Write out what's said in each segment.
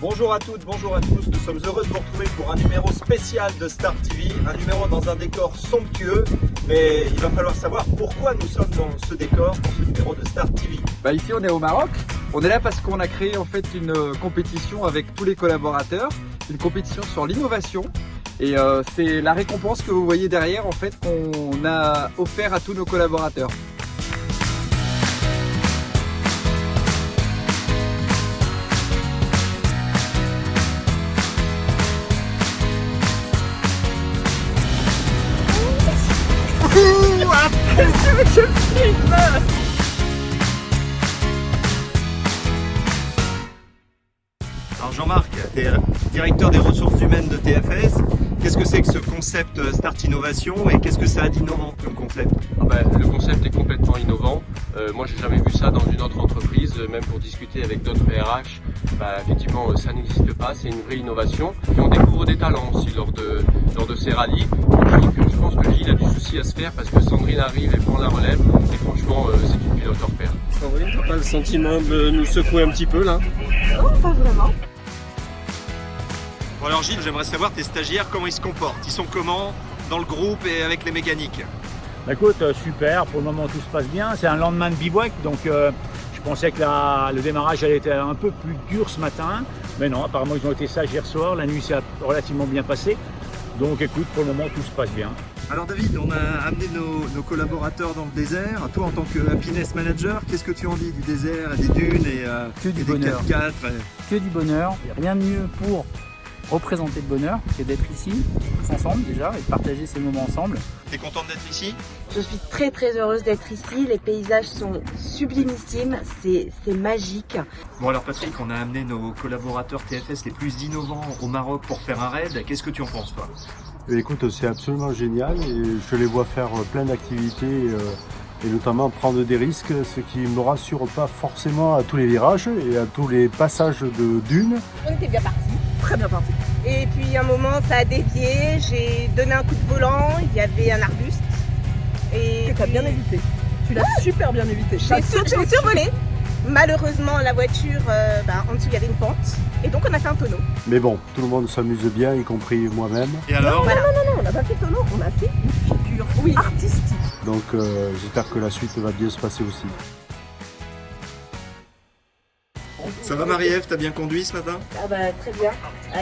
Bonjour à toutes, bonjour à tous, nous sommes heureux de vous retrouver pour un numéro spécial de Star TV, un numéro dans un décor somptueux, mais il va falloir savoir pourquoi nous sommes dans ce décor pour ce numéro de Star TV. Ici on est au Maroc, on est là parce qu'on a créé en fait une compétition avec tous les collaborateurs, une compétition sur l'innovation et c'est la récompense que vous voyez derrière en fait qu'on a offert à tous nos collaborateurs. Alors Jean-Marc, tu es directeur des ressources humaines de TFS. Qu'est-ce que c'est que ce concept Start Innovation et qu'est-ce que ça a d'innovant comme concept? Le concept est complètement innovant. Moi, j'ai jamais vu ça dans une autre entreprise, même pour discuter avec d'autres RH. Effectivement, ça n'existe pas. C'est une vraie innovation. Puis on découvre des talents aussi lors de ces rallyes. Je pense que Gilles a du souci à se faire parce que Sandrine arrive et prend la relève. Et franchement, c'est une pilote hors pair. Sandrine, t'as pas le sentiment de nous secouer un petit peu là? Non, pas vraiment. Bon alors Gilles, j'aimerais savoir tes stagiaires, comment ils se comportent? Ils sont comment dans le groupe et avec les mécaniques? Écoute, super, pour le moment tout se passe bien. C'est un lendemain de bivouac, donc je pensais que le démarrage allait être un peu plus dur ce matin. Mais non, apparemment ils ont été sages hier soir, la nuit s'est relativement bien passée. Donc écoute, pour le moment tout se passe bien. Alors David, on a amené nos collaborateurs dans le désert. Toi en tant que happiness manager, qu'est-ce que tu en dis du désert, des dunes et du des bonheur. 4x4 Que du bonheur, il n'y a rien de mieux pour représenter le bonheur que d'être ici, tous ensemble déjà, et de partager ces moments ensemble. T'es contente d'être ici? Je suis très très heureuse d'être ici, les paysages sont sublimissimes, c'est magique. Bon alors Patrick, on a amené nos collaborateurs TFS les plus innovants au Maroc pour faire un raid. Qu'est-ce que tu en penses toi? Écoute, c'est absolument génial et je les vois faire plein d'activités et notamment prendre des risques, ce qui ne me rassure pas forcément à tous les virages et à tous les passages de dunes. On était bien partis, très bien partis. Et puis à un moment ça a dévié, j'ai donné un coup de volant, il y avait un arbuste. Et tu as bien évité, tu l'as super bien évité. J'ai survolé. Malheureusement la voiture, en dessous il y avait une pente et donc on a fait un tonneau. Mais bon, tout le monde s'amuse bien, y compris moi-même. Et alors? Non, on n'a pas fait tonneau, on a fait une figure artistique. Donc j'espère que la suite va bien se passer aussi. Ça va Marie-Ève, t'as bien conduit ce matin? Très bien,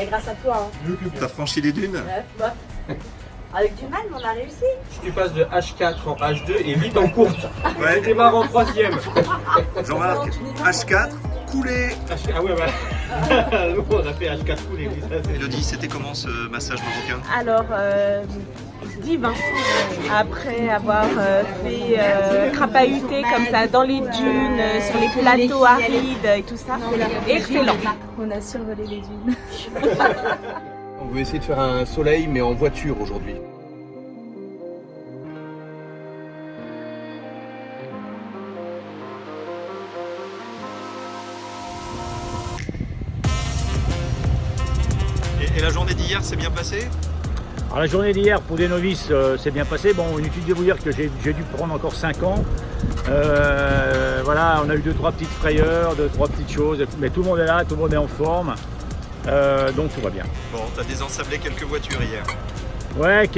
grâce à toi. T'as franchi les dunes? Avec du mal mais on a réussi. Tu passes de H4 en H2 et vite en courte. Ouais. Tu démarres en troisième. Jean-Marc, H4, coulé. Ah ouais, nous on a fait H4 coulé. Elodie, c'était comment ce massage marocain? Alors, divin. Après avoir fait crapahuter comme ça dans les dunes, sur les plateaux arides et tout ça, excellent. On a survolé les dunes. On veut essayer de faire un soleil mais en voiture aujourd'hui. Et la journée d'hier s'est bien passée? Alors la journée d'hier pour des novices s'est bien passé. Bon, inutile de vous dire que j'ai dû prendre encore 5 ans. Voilà, on a eu 2-3 petites frayeurs, 2-3 petites choses, mais tout le monde est là, tout le monde est en forme. Donc tout va bien. Bon, t'as désensablé quelques voitures hier. Ouais,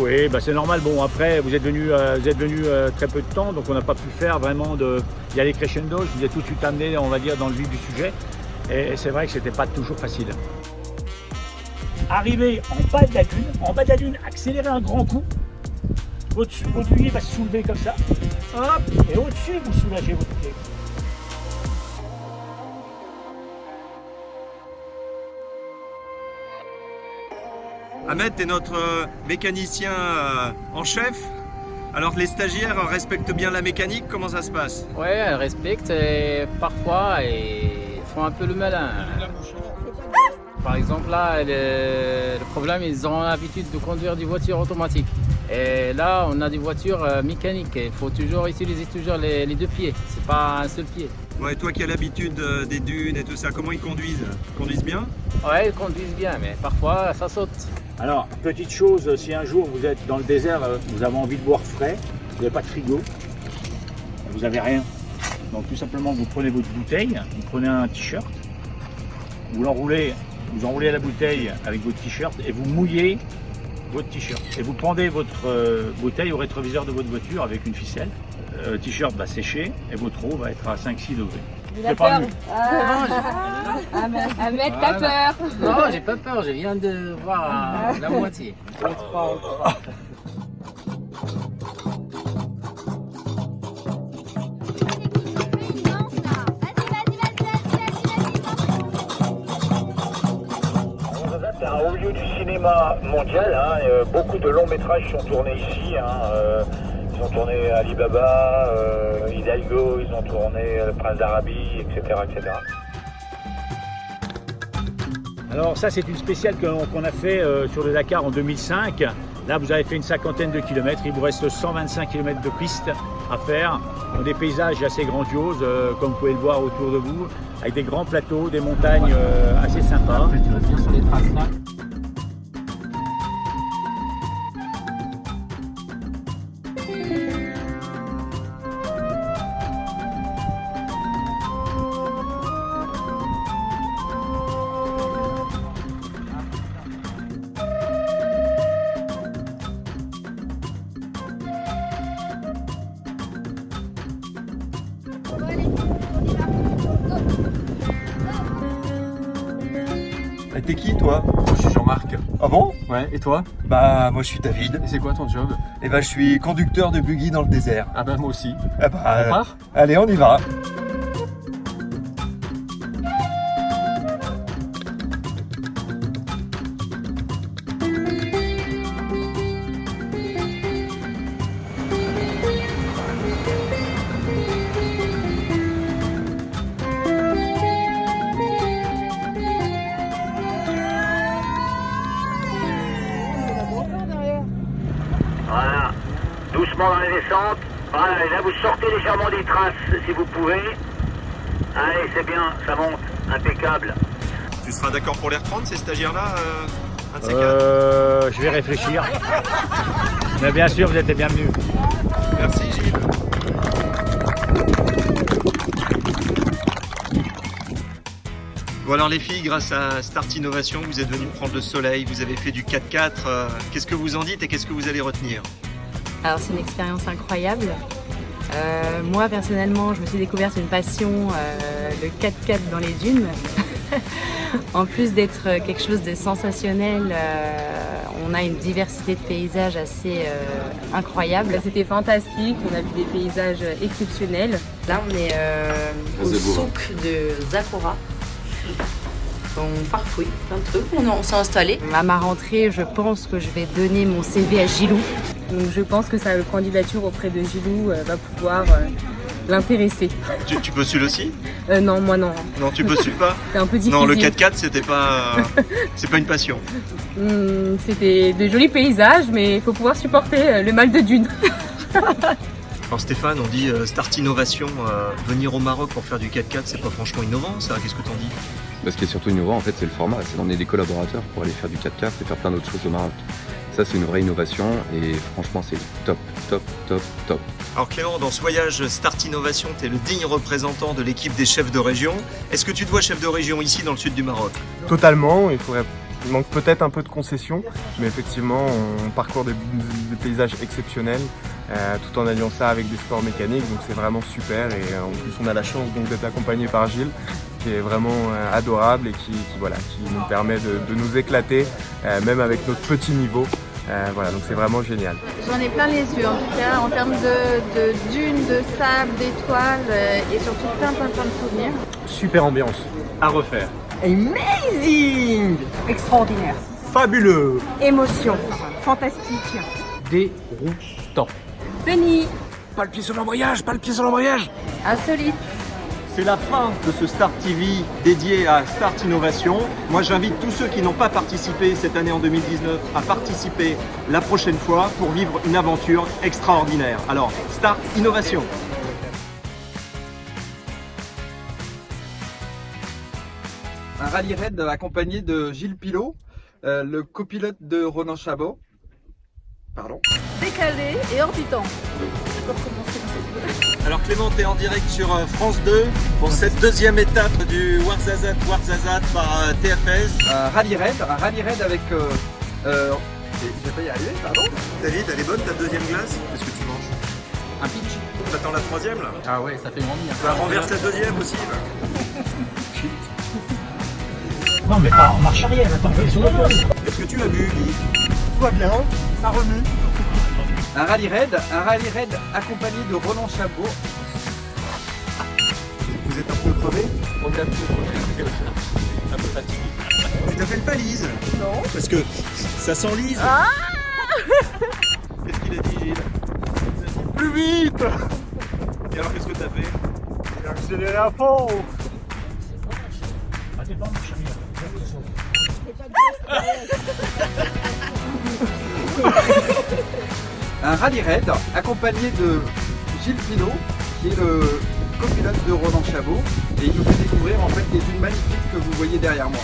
oui, c'est normal. Bon, après, vous êtes venu très peu de temps, donc on n'a pas pu faire vraiment y aller crescendo. Je vous ai tout de suite amené, on va dire, dans le vif du sujet. Et c'est vrai que c'était pas toujours facile. Arriver en bas de la dune, accélérer un grand coup. Votre pied va se soulever comme ça. Hop, et au-dessus, vous soulagez votre pied. Ahmed, t'es notre mécanicien en chef. Alors les stagiaires respectent bien la mécanique, comment ça se passe? Ouais, elles respectent et parfois ils font un peu le malin. Par exemple là, le problème, ils ont l'habitude de conduire des voitures automatiques. Et là, on a des voitures mécaniques. Il faut toujours utiliser les 2 pieds, c'est pas un seul pied. Ouais, toi qui as l'habitude des dunes et tout ça, comment ils conduisent? Ils conduisent bien? Ouais, ils conduisent bien, mais parfois ça saute. Alors, petite chose, si un jour vous êtes dans le désert, vous avez envie de boire frais, vous n'avez pas de frigo, vous n'avez rien. Donc tout simplement, vous prenez votre bouteille, vous prenez un t-shirt, vous l'enroulez, vous enroulez la bouteille avec votre t-shirt et vous mouillez votre t-shirt. Et vous pendez votre bouteille au rétroviseur de votre voiture avec une ficelle. Le t-shirt va sécher et votre eau va être à 5-6 degrés. C'est pas mieux. Ahmed, t'as peur? Non, j'ai pas peur, je viens de voir la moitié. C'est un haut lieu du cinéma mondial, hein, beaucoup de longs métrages sont tournés ici. Ils ont tourné Alibaba, Hidalgo, ils ont tourné Le Prince d'Arabie, etc., etc. Alors ça c'est une spéciale qu'on a fait sur le Dakar en 2005. Là vous avez fait une 50aine de kilomètres, il vous reste 125 km de piste à faire. Des paysages assez grandioses, comme vous pouvez le voir autour de vous, avec des grands plateaux, des montagnes assez sympas. Tu vas venir sur les traces là. T'es qui toi? Moi je suis Jean-Marc. Ah bon? Ouais, et toi? Bah moi je suis David. Et c'est quoi ton job? Et bah je suis conducteur de buggy dans le désert. Ah bah moi aussi. Ah bah, On part? allez on y va. Voilà, doucement dans les descentes. Voilà, et là vous sortez légèrement des traces si vous pouvez. Allez, c'est bien, ça monte, impeccable. Tu seras d'accord pour les reprendre ces stagiaires-là, un de ces quatre? Je vais réfléchir. Mais bien sûr, vous êtes les bienvenus. Merci Gilles. Bon alors les filles, grâce à Start Innovation, vous êtes venues prendre le soleil, vous avez fait du 4x4. Qu'est-ce que vous en dites et qu'est-ce que vous allez retenir? Alors c'est une expérience incroyable. Moi personnellement, je me suis découverte une passion, le 4x4 dans les dunes. En plus d'être quelque chose de sensationnel, on a une diversité de paysages assez incroyable. C'était fantastique, on a vu des paysages exceptionnels. Là on est au souk de Zakora. On farfouille plein de trucs, on s'est installé. À ma rentrée, je pense que je vais donner mon CV à Gilou. Donc je pense que sa candidature auprès de Gilou va pouvoir l'intéresser. Tu postules aussi? Non, moi non. Non, tu postules pas? C'était un peu difficile. Non, le 4x4 c'était pas... c'est pas une passion. C'était de jolis paysages, mais il faut pouvoir supporter le mal de dune. Alors Stéphane, on dit Start Innovation, venir au Maroc pour faire du 4x4, c'est pas franchement innovant ça? Qu'est-ce que t'en dis? Ce qui est surtout innovant en fait, c'est le format, c'est d'emmener des collaborateurs pour aller faire du 4x4 et faire plein d'autres choses au Maroc. Ça c'est une vraie innovation et franchement c'est top, top, top, top. Alors Clément, dans ce voyage Start Innovation, tu es le digne représentant de l'équipe des chefs de région. Est-ce que tu te vois chef de région ici dans le sud du Maroc? Totalement, il manque peut-être un peu de concessions, mais effectivement on parcourt des paysages exceptionnels tout en alliant ça avec des sports mécaniques, donc c'est vraiment super et en plus on a la chance donc d'être accompagné par Gilles qui est vraiment adorable et qui nous permet de nous éclater même avec notre petit niveau. Voilà, donc c'est vraiment génial. J'en ai plein les yeux en tout cas, en termes de dunes, de sable, d'étoiles et surtout plein de souvenirs. Super ambiance, à refaire. Amazing! Extraordinaire. Fabuleux! Émotion. Fantastique. Déroutant. Béni. Pas le pied sur l'embrayage, pas le pied sur l'embrayage! Insolite. C'est la fin de ce Start TV dédié à Start Innovation. Moi j'invite tous ceux qui n'ont pas participé cette année en 2019 à participer la prochaine fois pour vivre une aventure extraordinaire. Alors Start Innovation. Un rallye raid accompagné de Gilles Pilot, le copilote de Ronan Chabot. Pardon. Décalé et orbitant. Alors Clément, t'es en direct sur France 2 pour cette deuxième étape du Ouarzazate par TFS. Un rallye raid avec... je vais pas y arriver, pardon. David, elle est bonne ta deuxième glace? Qu'est-ce que tu manges? Un pitch. T'attends la troisième là? Ah ouais, ça fait moins bien. Ça renverse la deuxième aussi là. Non, mais pas en marche arrière, attends, sur le poste. Est-ce que tu as bu, Guy? Tout va bien, ça remue. Un rallye raid accompagné de Roland Chabot. Vous êtes un peu crevé? On est un peu fatigué. Tu t'appelles pas Lise? Non. Parce que ça s'enlise. Ah Qu'est-ce qu'il a dit, Gilles? Plus vite. Et alors qu'est-ce que t'as fait? J'ai accéléré à fond. Ah, t'es pas en marche arrière. Un rallye raid accompagné de Gilles Pinot, qui est le copilote de Roland Chabot, et il nous fait découvrir en fait les dunes magnifiques que vous voyez derrière moi.